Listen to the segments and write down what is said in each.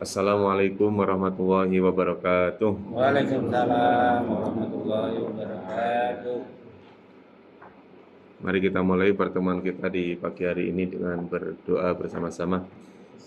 Assalamualaikum warahmatullahi wabarakatuh. Waalaikumsalam warahmatullahi wabarakatuh. Mari kita mulai pertemuan kita di pagi hari ini dengan berdoa bersama-sama.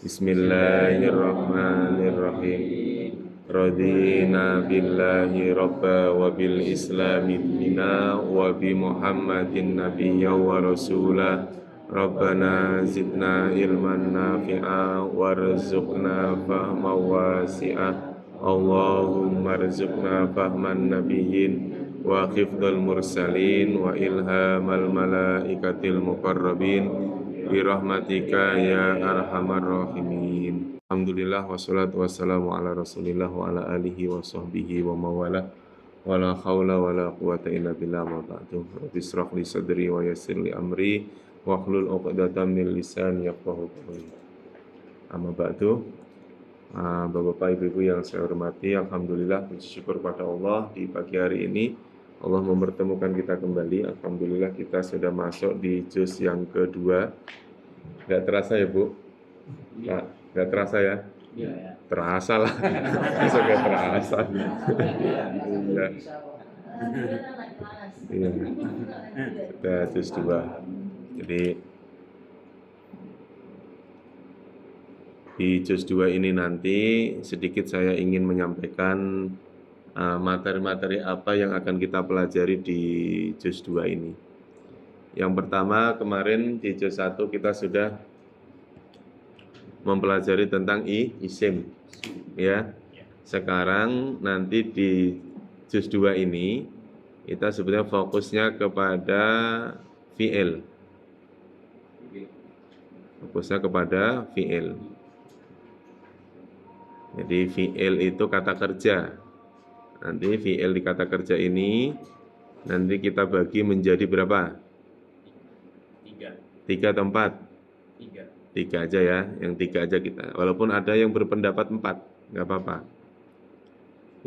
Bismillahirrahmanirrahim. Radina billahi rabba wa bil islami dina wa bi Muhammadin nabiyya wa rasula. Rabbana zidna ilman nafi'a warzuqna fahma wasi'a. Allahumma rizukna fahman nabiyyin wa hifdzal mursalin wa ilhamal malaikatil muqarrabin bi rahmatika ya arhamar rahimin. Alhamdulillah wassalatu wassalamu ala Rasulillah wa ala alihi wa sahbihi wa mawala wa la haula wa la quwata illa billah ma ba'du. Rabbi israh li sadri wa yassir li amri wa hlul 'uqdatam min lisani yafqahu qawli. Amma ba'du. Bapak Ibu yang saya hormati, alhamdulillah puji syukur pada Allah di pagi hari ini Allah mempertemukan kita kembali. Alhamdulillah kita sudah masuk di juz yang kedua. Gak terasa ya Bu? Gak terasa ya? Iya. Terasa lah. Masa gak terasa? Iya. Iya. Sudah juz 2. Jadi di juz 2 ini nanti sedikit saya ingin menyampaikan materi-materi apa yang akan kita pelajari di juz 2 ini. Yang pertama, kemarin di juz 1 kita sudah mempelajari tentang isim. Ya. Sekarang nanti di juz 2 ini kita sebenarnya fokusnya kepada fi'il. Fokusnya kepada fi'il. Jadi fi'il itu kata kerja. Nanti fi'il di kata kerja ini nanti kita bagi menjadi berapa? 3 atau 4? 3 aja ya, yang 3 aja kita. Walaupun ada yang berpendapat 4, nggak apa-apa.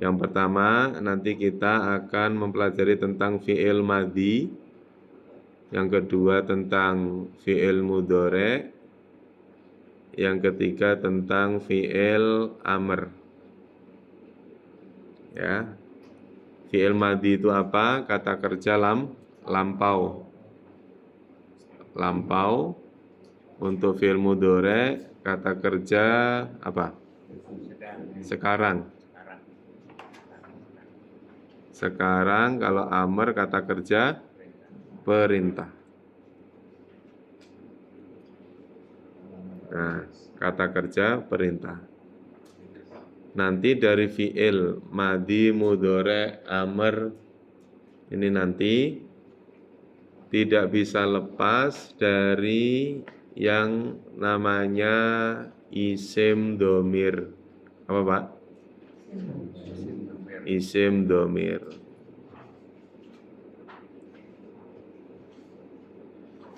Yang pertama nanti kita akan mempelajari tentang fi'il madhi. Yang kedua tentang fi'il mudhari'. Yang ketiga tentang fi'il amr. Ya. Fi'il madhi itu apa? Kata kerja lampau. Lampau. Untuk fi'il mudhari' kata kerja apa? Sekarang. Sekarang kalau amr kata kerja perintah. Nah, kata kerja perintah. Nanti dari fi'il madhi, mudhari', amr ini nanti tidak bisa lepas dari yang namanya isim dhamir. Apa Pak? Isim dhamir.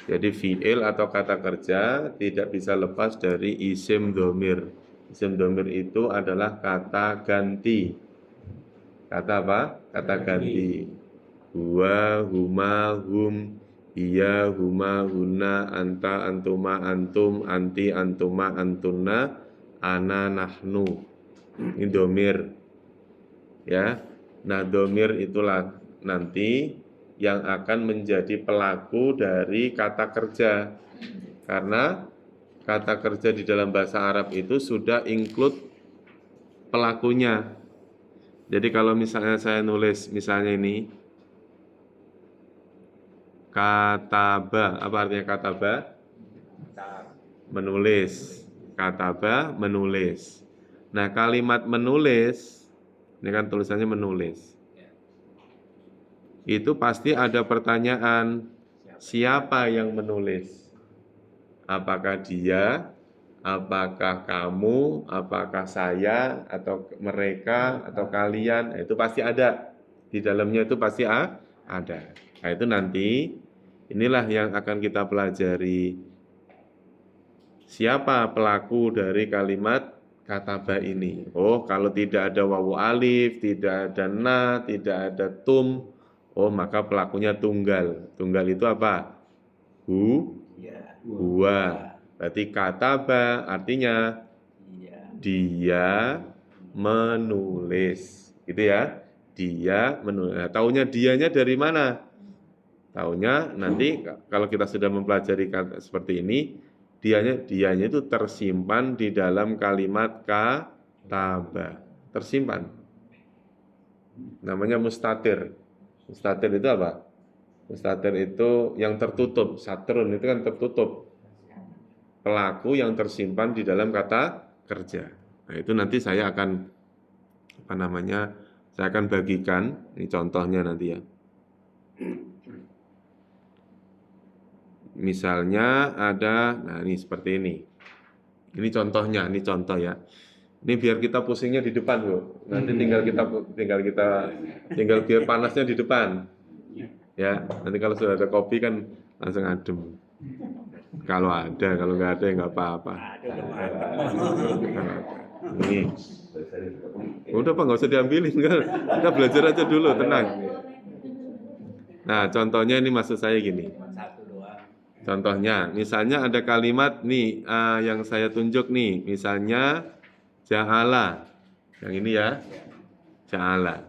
Jadi fi'il atau kata kerja tidak bisa lepas dari isim dhamir. Isim dhamir itu adalah kata ganti. Kata apa? Kata ganti. Huwa, huma, hum, iya, huma, huna, anta, antuma, antum, anti, antuma, antunna, ana, nahnu. Ini dhamir. Ya. Nah, dhamir itulah nanti yang akan menjadi pelaku dari kata kerja. Karena kata kerja di dalam bahasa Arab itu sudah include pelakunya. Jadi kalau misalnya saya nulis misalnya ini kataba, apa artinya kataba? Menulis. Kataba menulis. Nah, kalimat menulis ini kan tulisannya menulis. Itu pasti ada pertanyaan, siapa yang menulis? Apakah dia, apakah kamu, apakah saya, atau mereka, atau kalian? Itu pasti ada. Di dalamnya itu pasti ada. Nah itu nanti, inilah yang akan kita pelajari. Siapa pelaku dari kalimat kataba ini? Oh, kalau tidak ada wawu alif, tidak ada na, tidak ada tum, oh maka pelakunya tunggal. Tunggal itu apa? Huwa. Berarti kataba artinya dia menulis. Gitu ya. Dia menulis. Nah, taunya dianya dari mana? Taunya nanti kalau kita sudah mempelajari kata seperti ini, dianya itu tersimpan di dalam kalimat kataba. Tersimpan. Namanya mustatir. Mustatir itu apa? Mustatir itu yang tertutup. Satrun itu kan tertutup. Pelaku yang tersimpan di dalam kata kerja. Nah, itu nanti saya akan saya akan bagikan, ini contohnya nanti ya. Misalnya ada, nah ini seperti ini. Ini contohnya, ini contoh ya. Ini biar kita pusingnya di depan, Bu. Nanti tinggal biar panasnya di depan. Ya, nanti kalau sudah ada kopi kan langsung adem. Kalau nggak ada ya nggak apa-apa. Ini. Udah Pak, nggak usah diambilin kan. Kita belajar aja dulu, tenang. Nah, contohnya ini maksud saya gini. Contohnya, misalnya ada kalimat nih yang saya tunjuk nih, misalnya ja'ala. Yang ini ya, ja'ala.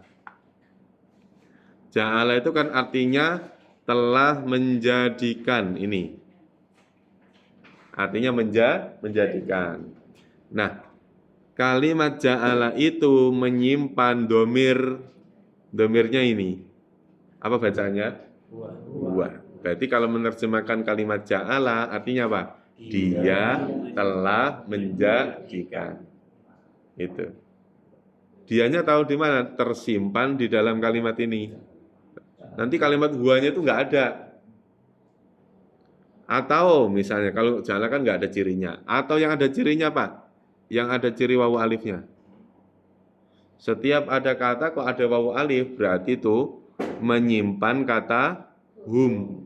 Ja'ala itu kan artinya telah menjadikan ini. Artinya menjadikan. Nah, kalimat ja'ala itu menyimpan domirnya ini. Apa bacanya? Huwa. Berarti kalau menerjemahkan kalimat ja'ala artinya apa? Dia telah menjadikan. Itu. Dianya tahu di mana? Tersimpan di dalam kalimat ini. Nanti kalimat huwanya itu nggak ada. Atau misalnya kalau ja'ala kan nggak ada cirinya. Atau yang ada cirinya Pak? Yang ada ciri wawu alifnya. Setiap ada kata kok ada wawu alif berarti itu menyimpan kata hum.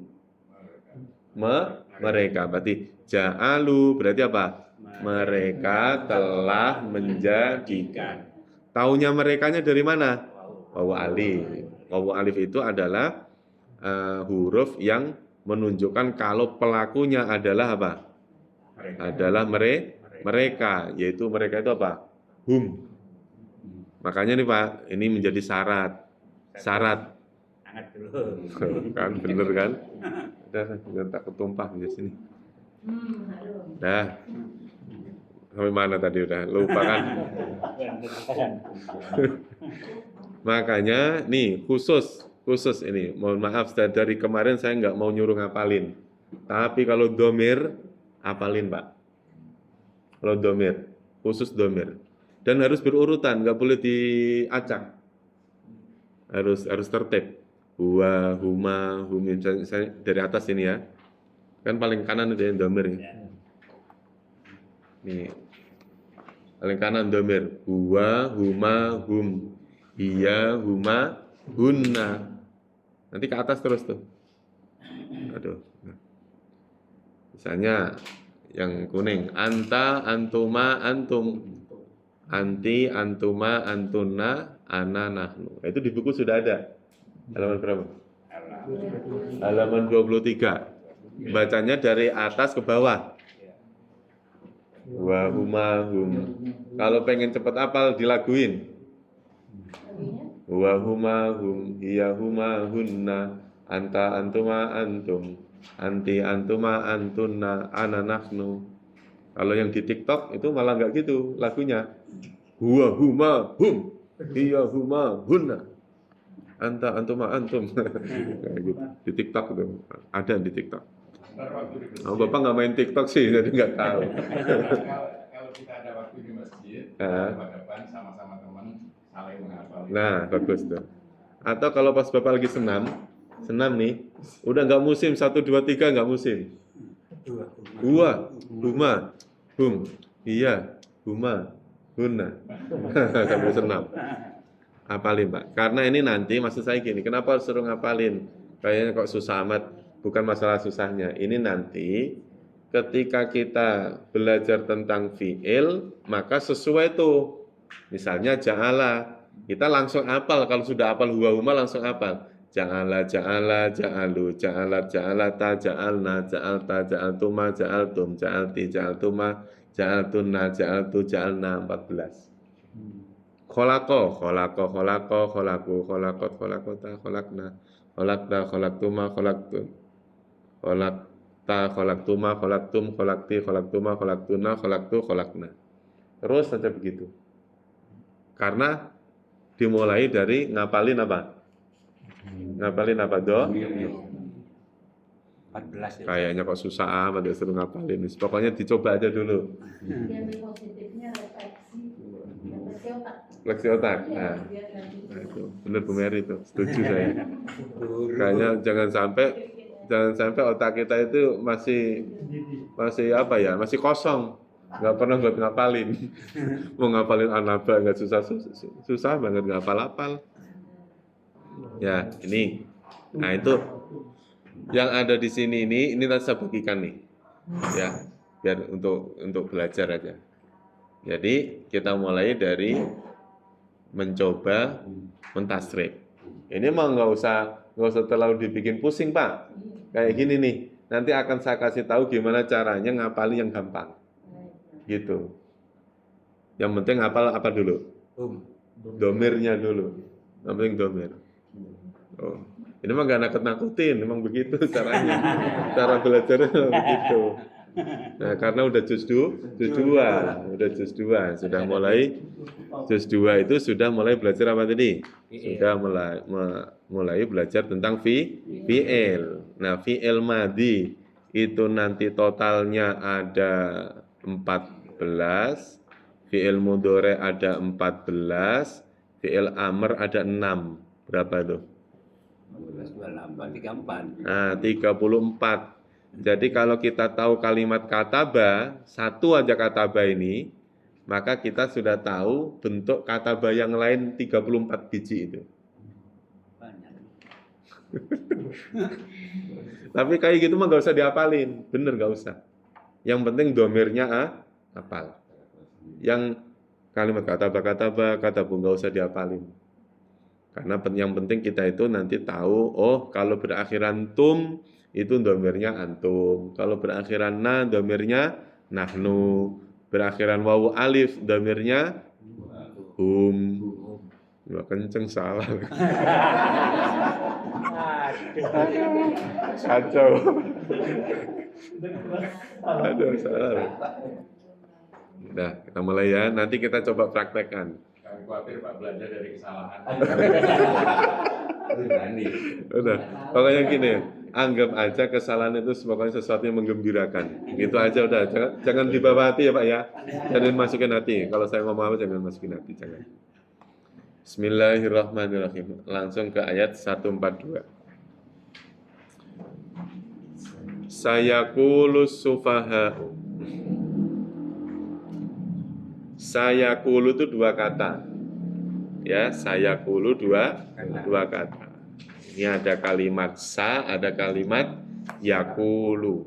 Mereka berarti ja'alu berarti apa? Mereka telah menjadikan. Taunya merekanya dari mana? Wawu alif. Wawu alif itu adalah huruf yang menunjukkan kalau pelakunya adalah apa? Adalah mereka, yaitu mereka itu apa? Hum. Makanya nih Pak, ini menjadi syarat. Kan bener kan? Udah tak ketumpah di sini. Dah. Sampai mana tadi udah lupa kan? Makanya nih khusus ini. Mohon maaf dari kemarin saya nggak mau nyuruh ngapalin. Tapi kalau domir apalin Pak. Kalau domir khusus domir dan harus berurutan, nggak boleh diacak. Harus tertib. Huwa, huma, hum, saya dari atas ini ya. Kan paling kanan itu yang domir. Nih. Paling kanan domir. Huwa, huma, hum. Iya, huma, hunna. Nanti ke atas terus tuh. Aduh. Misalnya yang kuning. Anta, antuma, antum. Anti, antuma, antunna, ana, nahnu. Itu di buku sudah ada. Halaman berapa? Halaman 23. Bacanya dari atas ke bawah. Wa huma hum. Kalau pengen cepat hafal dilaguin. Wa huma hum, hiya huma hunna, anta antuma antum, anti antuma antunna, ana nahnu. Kalau yang di TikTok itu malah enggak gitu lagunya. Wa huma hum, hiya huma hunna. Anta antuma antum. Kayak gitu. Di TikTok itu ada di TikTok. Oh, Bapak nggak main TikTok sih, jadi nggak tahu. Kalau kita ada waktu di masjid, depan sama-sama teman saling menghafal. Nah, bagus tuh. Atau kalau pas Bapak lagi senam nih, udah nggak musim 1, 2, 3 nggak musim. Huwa, huma, hum, iya, huma, hunna. Sambil senam. Hafalin Pak, karena ini nanti maksud saya gini, kenapa harus suruh ngapalin? Kayaknya kok susah amat, bukan masalah susahnya. Ini nanti ketika kita belajar tentang fi'il, maka sesuai tuh. Misalnya ja'ala, kita langsung hafal, kalau sudah hafal huwa huma langsung hafal. Ja'ala, ja'ala, ja'alu, ja'alat, ja'alata, ja'alna, ja'alta, ja'altuma, ja'altum, ja'alti, ja'altuma, ja'altunna, ja'altu, ja'alna 14. Kholako, kholaku, kholakot, kholakota, kholakna, kholakta, kholaktuma, kholaktun, kholakta, kholaktuma, kholaktum, kholakti, kholaktuma, kholaktuna, kholaktu, kholakna. Terus saja begitu. Karena dimulai dari ngapalin apa? Ngapalin apa, Do? 14 ya. Kayaknya kok susah amat ya suruh ngapalin. Pokoknya dicoba aja dulu. Yang positifnya refleksi otak. Fleksi otak. Nah, itu benar Bu Mary itu. Setuju saya. Kayaknya jangan sampai otak kita itu masih apa ya? Masih kosong. Nggak pernah buat ngapalin. Mau ngapalin anaba nggak susah banget nggak hafal-hafal. Ya, ini. Nah, itu yang ada di sini ini saya bagikan nih. Ya, biar untuk belajar aja. Jadi, kita mulai dari mencoba mentasrif. Ini mah nggak usah terlalu dibikin pusing, Pak. Kayak gini nih. Nanti akan saya kasih tahu gimana caranya ngapalin yang gampang. Gitu. Yang penting hafal apa dulu? Domirnya dulu. Yang penting domir. Oh. Ini mah gak nakut-nakutin, memang begitu caranya. Cara belajarnya begitu. Nah, karena udah juz 2, sudah mulai juz 2 itu sudah mulai belajar apa tadi? Sudah mulai belajar tentang fi'il. Nah, fi'il madhi itu nanti totalnya ada 14, fi'il mudhari ada 14, fi'il amr ada 6. Berapa itu? 34. Nah, 34. Jadi kalau kita tahu kalimat kataba, satu aja kataba ini, maka kita sudah tahu bentuk kataba yang lain 34 biji itu. Banyak. Tapi kayak gitu mah gak usah dihafalin, bener gak usah. Yang penting domirnya hafal. Yang kalimat kataba, katabu gak usah dihafalin. Karena yang penting kita itu nanti tahu, oh kalau berakhiran tum, itu domirnya antum. Kalau berakhiran na, domirnya nahnu. Berakhiran wawu alif, domirnya hum. Nggak kenceng salah. Kacau. Aduh, salah. Nah, kita mulai ya. Nanti kita coba praktekkan. Kami khawatir Pak belajar dari kesalahan. Udah, pokoknya gini, anggap aja kesalahan itu pokoknya sesuatu yang menggembirakan. Gitu aja udah, jangan dibawa hati ya Pak ya. Jangan masukin hati. Kalau saya ngomong apa jangan masukin hati, jangan. Bismillahirrahmanirrahim. Langsung ke ayat 142. Sayaqulus sufaha'u. Sayaqulu itu dua kata. Ya, sayaqulu dua kata. Ini ada kalimat sa, ada kalimat yaqulu.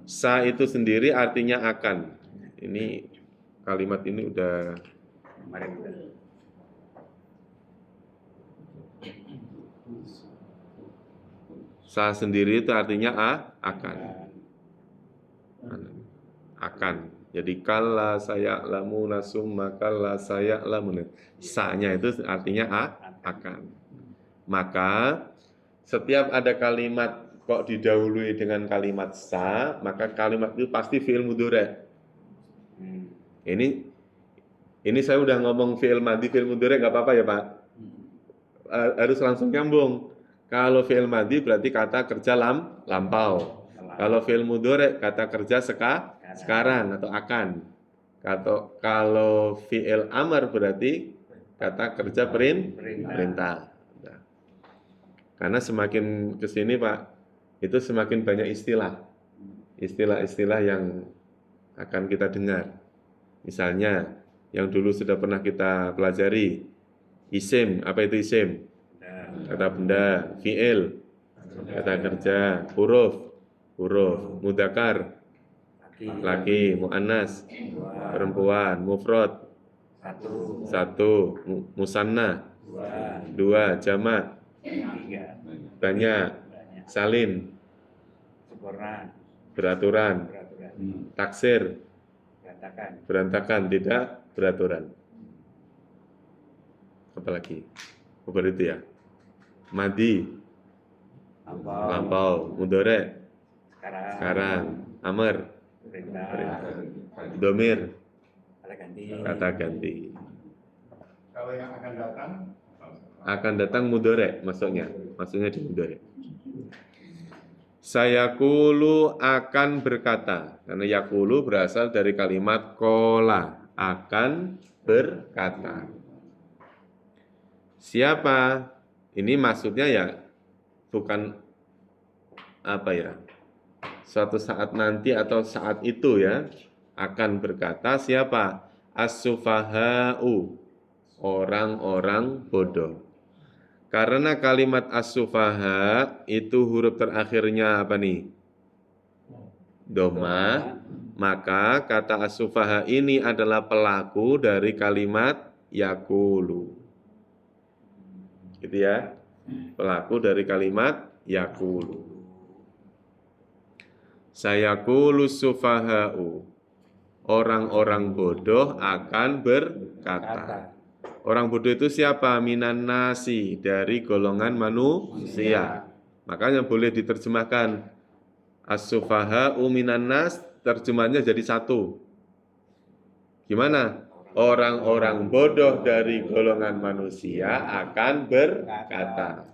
Sa itu sendiri artinya akan. Ini kalimat ini udah sa sendiri itu artinya akan. Akan. Jadi kalla saya'lamuna summa kalla saya'lamuna. Sa-nya itu artinya akan. Maka setiap ada kalimat kok didahului dengan kalimat sa, maka kalimat itu pasti fi'il mudhari'. Ini saya udah ngomong fi'il madhi, fi'il mudhari' nggak apa-apa ya Pak? Harus langsung nyambung. Kalau fi'il madhi berarti kata kerja lampau. Kalau fi'il mudhari' kata kerja sekarang atau akan. Kalau fi'il amr berarti kata kerja perintah. Nah. Karena semakin ke sini Pak, itu semakin banyak istilah-istilah yang akan kita dengar. Misalnya yang dulu sudah pernah kita pelajari, isim, apa itu isim? Kata benda, fi'il, kata kerja, huruf, mudzakkar, laki, muannas, perempuan, mufrad, satu, musanna, dua, jamak, banyak, salin, beraturan, Taksir, Katakan. berantakan, tidak beraturan. Apalagi? Bukan itu ya. Madi, lampau. Mudore, sekarang. Amr, Perintah. domir, Kata ganti. kata ganti. Kalau yang akan datang, Akan datang mudore, maksudnya di mudore. Sayakulu akan berkata, karena yakulu berasal dari kalimat kola, akan berkata. Siapa? Ini maksudnya ya bukan apa ya, suatu saat nanti atau saat itu ya, akan berkata siapa? As-sufaha'u, orang-orang bodoh. Karena kalimat as-sufaha itu huruf terakhirnya apa nih? Doma. Maka kata as-sufaha ini adalah pelaku dari kalimat yakulu. Gitu ya. Pelaku dari kalimat yakulu. Sayakulu sufaha'u. Orang-orang bodoh akan berkata. Orang bodoh itu siapa? Minan nasi, dari golongan manusia. Makanya boleh diterjemahkan as-sufaha'u minan nas, terjemahnya jadi satu. Gimana? Orang-orang bodoh dari golongan manusia akan berkata.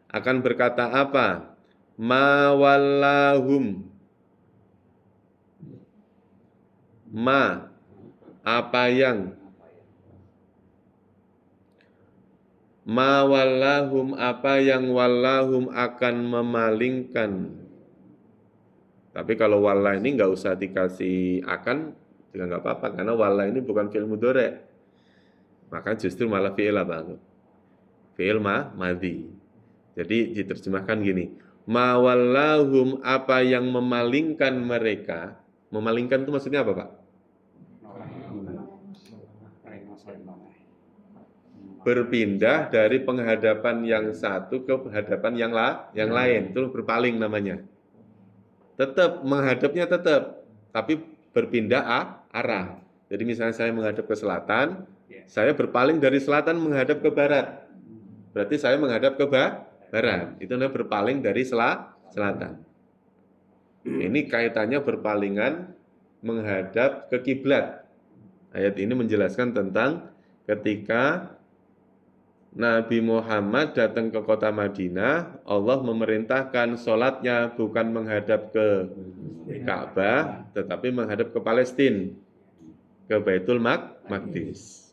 Akan berkata apa? Ma wallahum. Ma, apa yang? Ma wallahum, apa yang wallahum akan memalingkan. Tapi kalau wallah ini nggak usah dikasih akan, juga nggak apa-apa, karena wallah ini bukan fi'il mudhari'. Maka justru malah fi'il apa? Fi'il madhi. Jadi diterjemahkan gini, ma wallahum, apa yang memalingkan mereka. Memalingkan itu maksudnya apa, Pak? Berpindah dari penghadapan yang satu ke penghadapan yang lain, itu berpaling namanya. Tetap menghadapnya tetap, tapi berpindah arah. Jadi misalnya saya menghadap ke selatan, saya berpaling dari selatan menghadap ke barat. Berarti saya menghadap ke barat. Itu namanya berpaling dari selatan. Ini kaitannya berpalingan menghadap ke kiblat. Ayat ini menjelaskan tentang ketika Nabi Muhammad datang ke kota Madinah, Allah memerintahkan sholatnya bukan menghadap ke Ka'bah, tetapi menghadap ke Palestina, ke Baitul Maqdis.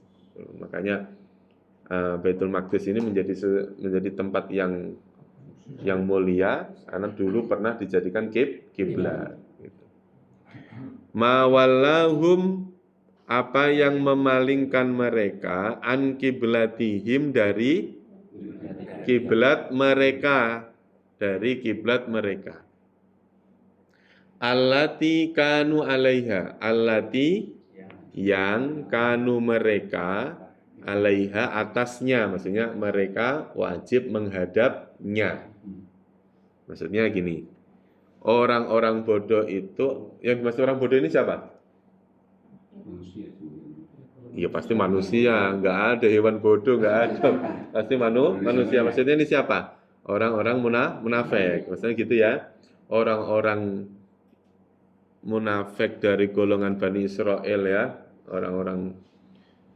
Makanya Baitul Maqdis ini menjadi tempat yang mulia, karena dulu pernah dijadikan kiblat. Ma wallahum, apa yang memalingkan mereka an kiblatihim, dari kiblat mereka, allati kanu alaiha, allati yang kanu mereka alaiha atasnya, maksudnya mereka wajib menghadapnya. Maksudnya gini, orang-orang bodoh itu, yang dimaksud orang bodoh ini siapa? Iya pasti manusia, nggak ada hewan bodoh, nggak ada, pasti manusia. Maksudnya ini siapa? Orang-orang munafik, maksudnya gitu ya. Orang-orang munafik dari golongan Bani Israel ya, orang-orang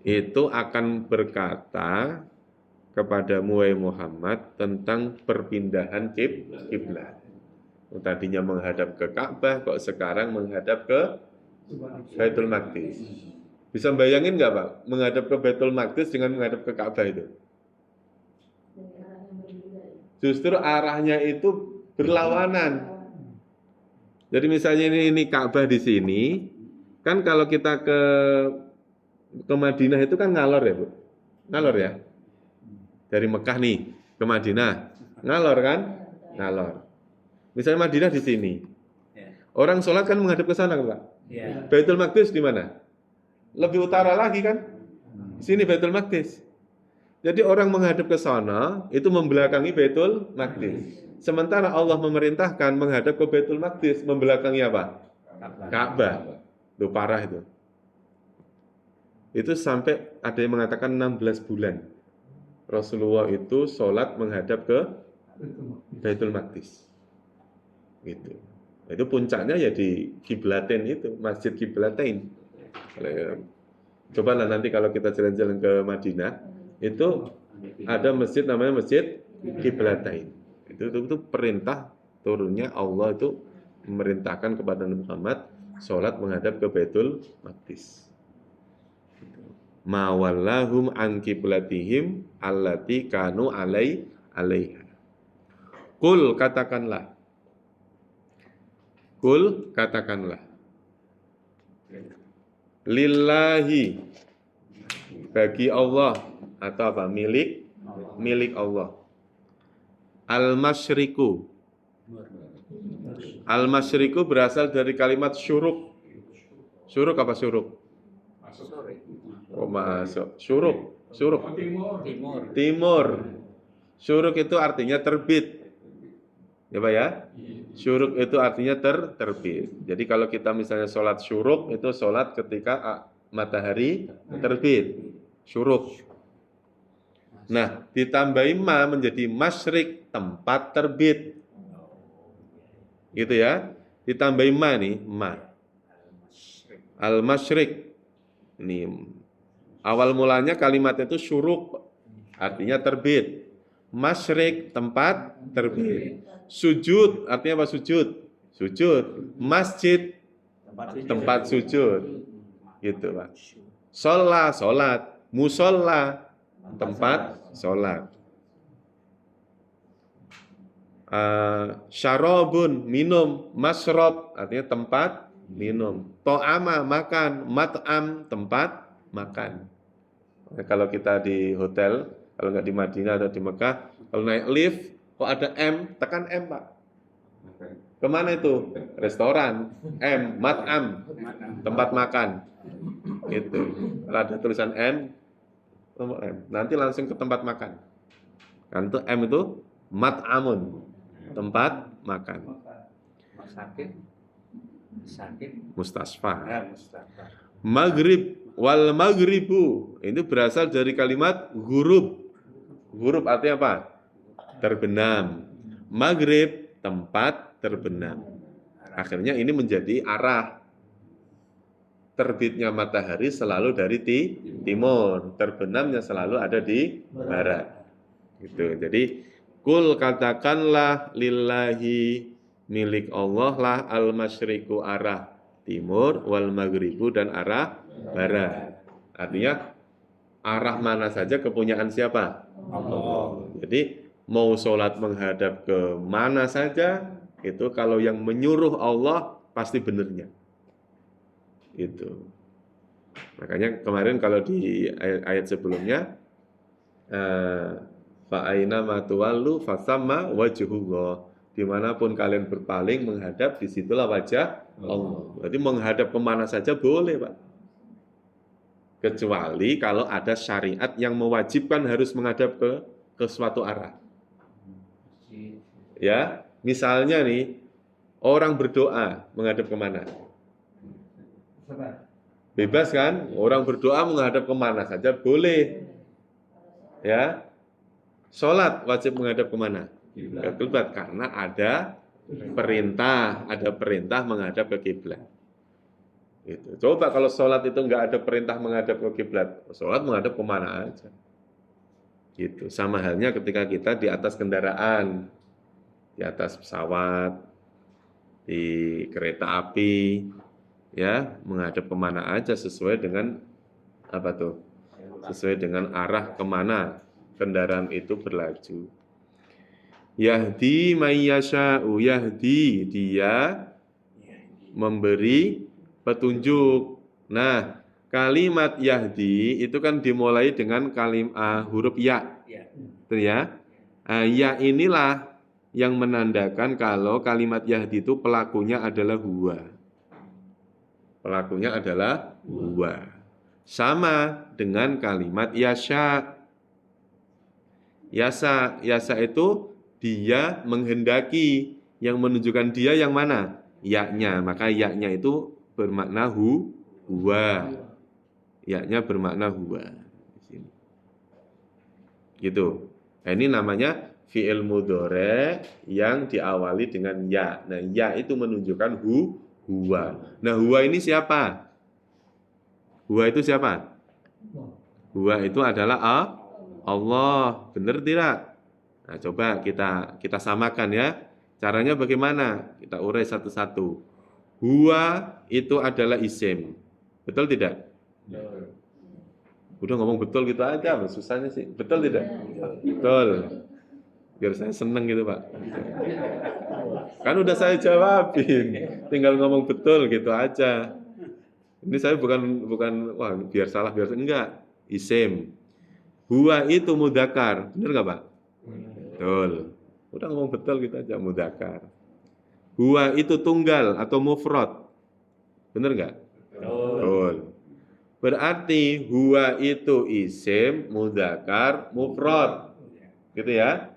itu akan berkata kepada Muhammad tentang perpindahan kiblat. Tadinya menghadap ke Ka'bah, kok sekarang menghadap ke Baitul Maqdis. Bisa bayangin nggak Pak, menghadap ke Baitul Maqdis dengan menghadap ke Ka'bah itu? Justru arahnya itu berlawanan. Jadi misalnya ini Ka'bah di sini, kan kalau kita ke Madinah itu kan ngalor ya Bu? Ngalor ya? Dari Mekah nih ke Madinah, ngalor kan? Ngalor. Misalnya Madinah di sini, orang sholat kan menghadap ke sana Pak? Baitul Maqdis di mana? Lebih utara lagi kan? Sini Baitul Maqdis. Jadi orang menghadap ke sana itu membelakangi Baitul Maqdis. Sementara Allah memerintahkan menghadap ke Baitul Maqdis, membelakangi apa? Ka'bah. Itu parah itu. Itu sampai ada yang mengatakan 16 bulan. Rasulullah itu sholat menghadap ke Baitul Maqdis. Gitu. Itu puncaknya ya di Kiblatain itu, Masjid Kiblatain. Coba lah nanti kalau kita jalan-jalan ke Madinah, itu ada masjid namanya Masjid Kiblatain. Itu perintah turunnya Allah itu memerintahkan kepada Nabi Muhammad sholat menghadap ke Baitul Maqdis. Ma wallahum an qiblatihim allati kanu alaiha. Qul katakanlah. Lillahi bagi Allah atau apa? Milik Allah. Al-masyriku. Al-masyriku berasal dari kalimat syuruk. Syuruk apa syuruk? Oh, masuk. Syuruk. Timur. Syuruk itu artinya terbit. Ya Pak ya? Syuruk itu artinya terbit. Jadi kalau kita misalnya sholat syuruk, itu sholat ketika matahari terbit. Syuruk. Nah, ditambahi ma menjadi masyrik, tempat terbit. Gitu ya. Ditambahi ma nih, ma. Al-masyrik. Ini awal mulanya kalimatnya itu syuruk, artinya terbit. Masyrik, tempat terbit. Sujud, artinya apa sujud? Sujud. Masjid, tempat sujud. Gitu Pak. Sholat. Musolla, tempat sholat. Syarobun, minum. Masrob, artinya tempat minum. To'ama, makan. Mat'am, tempat makan. Nah, kalau kita di hotel, kalau nggak di Madinah atau di Mekah, kalau naik lift, kok ada M, tekan M Pak. Kemana itu? Restoran. M, mat'am, tempat makan. Itu. Kalau ada tulisan M, nanti langsung ke tempat makan. Kan itu M itu mat'amun, tempat makan. Sakit. Mustasfa. Maghrib wal maghribu itu berasal dari kalimat ghurub. Ghurub artinya apa? Terbenam. Maghrib tempat terbenam. Akhirnya ini menjadi arah. Terbitnya matahari selalu dari timur, terbenamnya selalu ada di barat. Gitu. Jadi kul katakanlah lillahi milik Allah lah al-masyriku arah timur wal maghribu dan arah barat. Artinya arah mana saja kepunyaan siapa? Allah. Jadi mau sholat menghadap ke mana saja itu kalau yang menyuruh Allah pasti benernya. Itu. Makanya kemarin kalau di ayat sebelumnya fa aina ma tuwallu fasamma wajhullah. Dimanapun kalian berpaling menghadap, disitulah wajah Allah. Berarti menghadap kemana saja boleh Pak. Kecuali kalau ada syariat yang mewajibkan harus menghadap ke suatu arah. Ya, misalnya nih orang berdoa menghadap kemana? Bebas kan? Orang berdoa menghadap kemana saja boleh. Ya. Sholat wajib menghadap kemana? Ke kiblat karena ada perintah menghadap ke kiblat. Gitu. Coba kalau sholat itu nggak ada perintah menghadap ke kiblat, sholat menghadap kemana aja. Gitu. Sama halnya ketika kita di atas kendaraan, di atas pesawat, di kereta api, ya menghadap kemana aja sesuai dengan apa tuh? Sesuai dengan arah kemana kendaraan itu berlaju. Yahdi mayyasha'u, yahdi dia memberi petunjuk. Nah, kalimat yahdi itu kan dimulai dengan huruf ya. Itu ya. Ya inilah yang menandakan kalau kalimat yahdi itu pelakunya adalah huwa. Pelakunya adalah huwa. Sama dengan kalimat yasha. Yasa itu dia menghendaki, yang menunjukkan dia yang mana? ya-nya. Maka ya-nya itu bermakna huwa. Ya-nya bermakna huwa. Di sini. Gitu. Nah, ini namanya fi'il mudhari yang diawali dengan ya. Nah, ya itu menunjukkan huwa. Nah, huwa ini siapa? Huwa itu siapa? Huwa itu adalah Allah. Benar tidak? Nah, coba kita samakan ya. Caranya bagaimana? Kita urai satu-satu. Huwa itu adalah isim. Betul tidak? Udah ngomong betul gitu aja, susahnya sih. Betul tidak? Betul. Biar saya seneng gitu, Pak. Kan udah saya jawabin. Tinggal ngomong betul gitu aja. Ini saya bukan wah biar salah enggak. Isim. Huwa itu mudzakkar. Benar enggak, Pak? Betul. Udah ngomong betul gitu aja, mudzakkar. Huwa itu tunggal atau mufrad. Benar enggak? Betul. Berarti huwa itu isim mudzakkar mufrad. Gitu ya.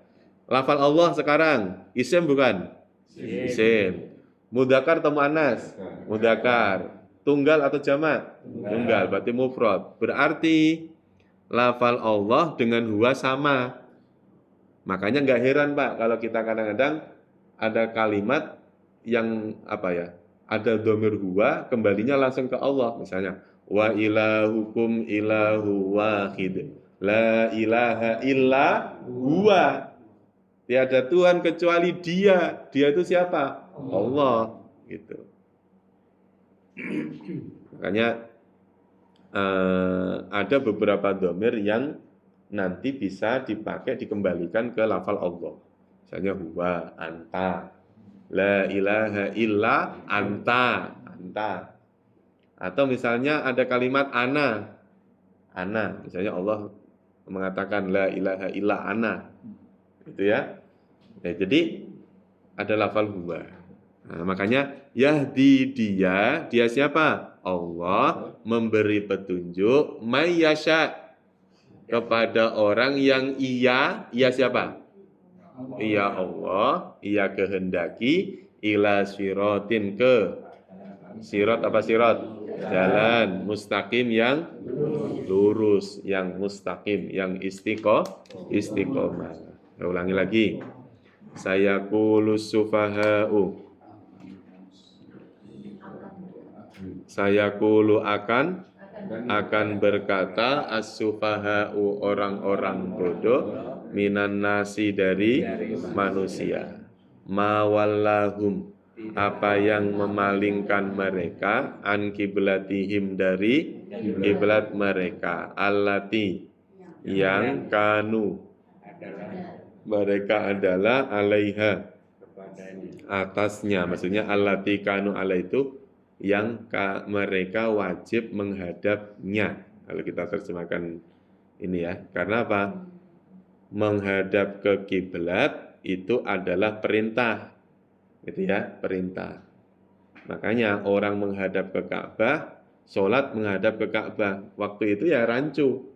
Lafal Allah sekarang isim bukan? Isim. Mudzakkar atau muannas? Mudzakkar. Tunggal atau jamak? Tunggal. Berarti mufrad. Berarti lafal Allah dengan huwa sama. Makanya nggak heran Pak kalau kita kadang-kadang ada kalimat yang apa ya? Ada dhamir huwa kembalinya langsung ke Allah. Misalnya wa ilahukum ilahu wahid. La ilaha illa huwa. Tiada Tuhan kecuali Dia. Dia itu siapa? Allah. Gitu. Makanya ada beberapa dhamir yang nanti bisa dipakai dikembalikan ke lafal Allah. Misalnya huwa, anta. La ilaha illa anta. Anta. Atau misalnya ada kalimat ana. Ana. Misalnya Allah mengatakan la ilaha illa ana. Gitu ya. Nah, jadi ada lafal huwa. Nah, makanya yahdi dia siapa? Allah memberi petunjuk mayyasha kepada orang yang ia siapa? Ia Allah, ia kehendaki ila siratin ke sirat apa sirat? Jalan mustaqim yang lurus, yang mustaqim, yang istiqomah. Saya ulangi lagi. Saya kulus sufaha'u. Saya kulu akan berkata as-sufaha'u orang-orang bodoh minan nasi dari manusia. Mawallahum apa yang memalingkan mereka an kiblatihim dari kiblat mereka allati yang kanu mereka adalah alaiha atasnya, maksudnya allati kanu ala itu yang mereka wajib menghadapnya. Kalau kita terjemahkan ini ya, karena apa? Menghadap ke kiblat itu adalah perintah, gitu ya, perintah. Makanya orang menghadap ke Ka'bah, sholat menghadap ke Ka'bah. Waktu itu ya rancu.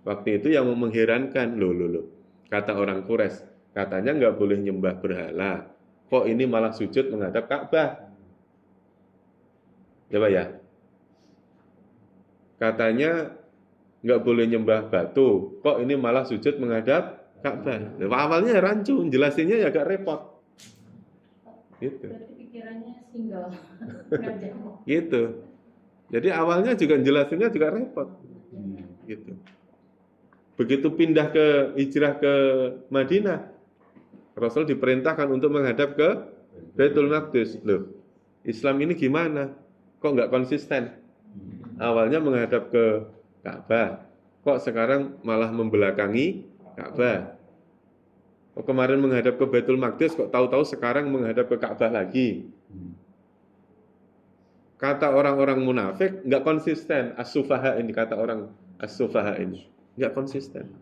Waktu itu yang mengherankan, loh. Kata orang Quraisy, katanya nggak boleh nyembah berhala. Kok ini malah sujud menghadap Ka'bah? Coba ya. Katanya nggak boleh nyembah batu. Kok ini malah sujud menghadap Ka'bah? Awalnya rancu, jelasinnya ya agak repot. Gitu. Berarti pikirannya single. Gitu. Jadi awalnya juga jelasinnya juga repot. Gitu. Begitu pindah ke hijrah ke Madinah, Rasul diperintahkan untuk menghadap ke Baitul Maqdis. Loh, Islam ini gimana? Kok nggak konsisten? Awalnya menghadap ke Ka'bah, kok sekarang malah membelakangi Ka'bah? Kok kemarin menghadap ke Baitul Maqdis, kok tahu-tahu sekarang menghadap ke Ka'bah lagi? Kata orang-orang munafik nggak konsisten. As-sufaha ini, kata orang as-sufaha ini nggak konsisten.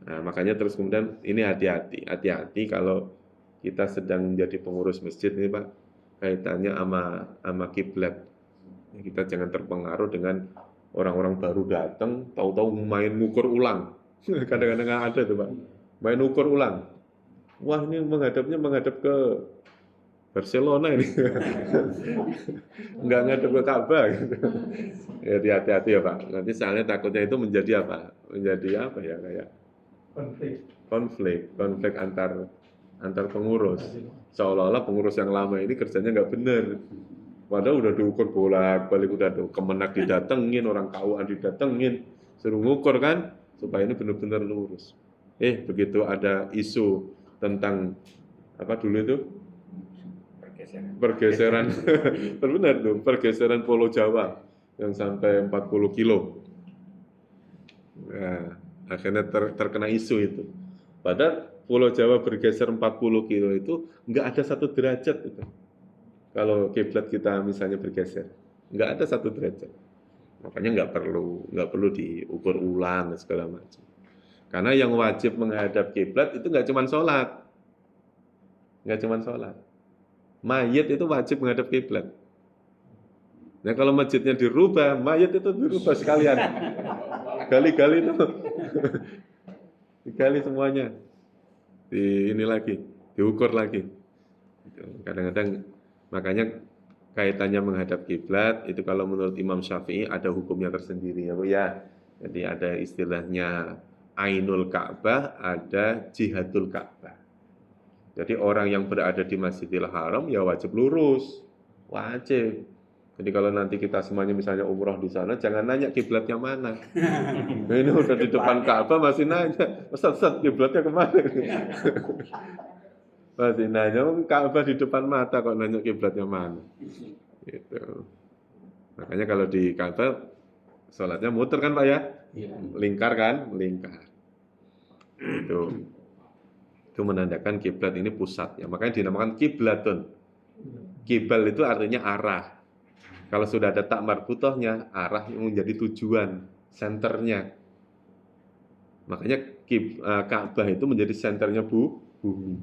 Nah, makanya terus kemudian ini hati-hati kalau kita sedang menjadi pengurus masjid ini Pak, kaitannya sama kiblat. Kita jangan terpengaruh dengan orang-orang baru datang, tahu-tahu main ngukur ulang. Kadang-kadang ada tuh Pak, main ukur ulang. Wah ini menghadap ke Barcelona ini. Nggak ngadep ke Ka'bah gitu. Jadi hati-hati ya Pak. Nanti soalnya takutnya itu menjadi apa? Menjadi apa ya, kayak konflik antar pengurus. Seolah-olah pengurus yang lama ini kerjanya nggak benar. Padahal udah diukur bolak-balik, udah tuh Kemenak didatengin, orang KUA didatengin, suruh ngukur kan, supaya ini benar-benar lurus. Begitu ada isu tentang apa dulu itu? Pergeseran. Benar tuh, pergeseran Pulau Jawa yang sampai 40 kilo. Nah, akhirnya terkena isu itu. Padahal Pulau Jawa bergeser 40 kilo itu nggak ada 1 derajat itu. Kalau kiblat kita misalnya bergeser, nggak ada 1 derajat. Makanya nggak perlu diukur ulang dan segala macam. Karena yang wajib menghadap kiblat itu nggak cuma sholat, mayit itu wajib menghadap kiblat. Nah kalau masjidnya dirubah, mayit itu dirubah sekalian, gali-gali itu, digali semuanya, ini lagi, diukur lagi. Kadang-kadang makanya kaitannya menghadap kiblat itu kalau menurut Imam Syafi'i ada hukumnya tersendiri ya Bu ya. Jadi ada istilahnya Ainul Ka'bah, ada Jihadul Ka'bah. Jadi orang yang berada di Masjidil Haram ya wajib lurus, wajib. Jadi kalau nanti kita semuanya misalnya umroh di sana, jangan nanya kiblatnya mana. Nah, ini udah di depan Ka'bah masih nanya, Ustaz kiblatnya kemana? Masih nanya, Ka'bah di depan mata kok nanya kiblatnya mana. Gitu. Makanya kalau di Ka'bah sholatnya muter kan Pak ya? Lingkar kan? Lingkar. Itu menandakan kiblat ini pusat ya. Makanya dinamakan kiblatun. Kibal itu artinya arah. Kalau sudah ada tak marbutohnya, arah yang menjadi tujuan, senternya. Makanya Ka'bah itu menjadi senternya bumi.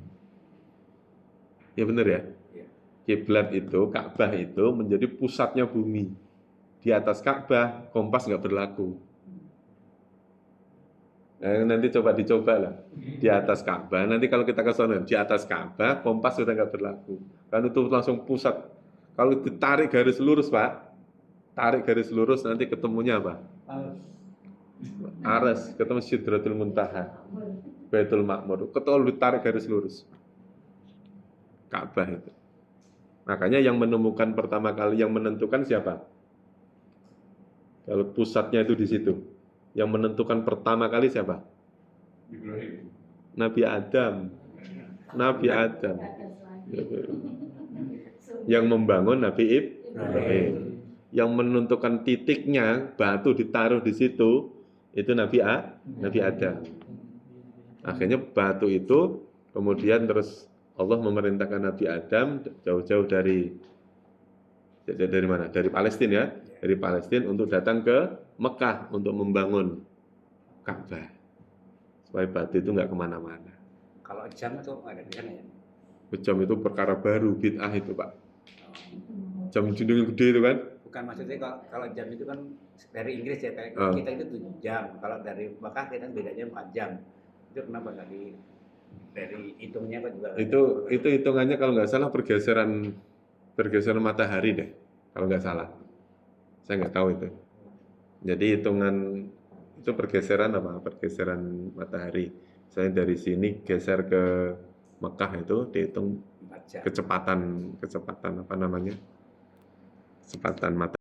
Ya benar ya? Kiblat itu, Ka'bah itu menjadi pusatnya bumi. Di atas Ka'bah, kompas nggak berlaku. Nah, nanti dicoba lah. Di atas Ka'bah, nanti kalau kita ke sana, di atas Ka'bah, kompas sudah nggak berlaku. Kan itu langsung pusat. Kalau ditarik garis lurus, Pak, tarik garis lurus, nanti ketemunya apa? Ares, ketemu Sidratul Muntaha, Baitul Ma'mur. Ketemu ditarik garis lurus. Ka'bah itu. Makanya yang menemukan pertama kali, yang menentukan siapa? Kalau pusatnya itu di situ. Yang menentukan pertama kali siapa? Ibrahim. Nabi Adam. Yang membangun Nabi Ibrahim. Yang menentukan titiknya, batu ditaruh di situ, itu Nabi Adam. Akhirnya batu itu, kemudian terus Allah memerintahkan Nabi Adam jauh-jauh dari mana? Dari Palestina ya. Dari Palestina untuk datang ke Mekah untuk membangun Ka'bah. Supaya batu itu nggak kemana-mana. Kalau jam itu ada di sana ya? Jam itu perkara baru, bid'ah itu Pak. Jam jundung yang gede itu kan? Bukan, maksudnya kalau jam itu kan dari Inggris ya, kayak kita itu 7 jam. Kalau dari Mekah kita bedanya 4 jam. Itu kenapa nggak dari hitungnya kok juga? Itu hitungannya kalau nggak salah pergeseran matahari deh, kalau nggak salah. Saya nggak tahu itu. Jadi hitungan itu pergeseran apa? Pergeseran matahari. Saya dari sini geser ke Mekah itu dihitung kecepatan apa namanya? Kecepatan matahari.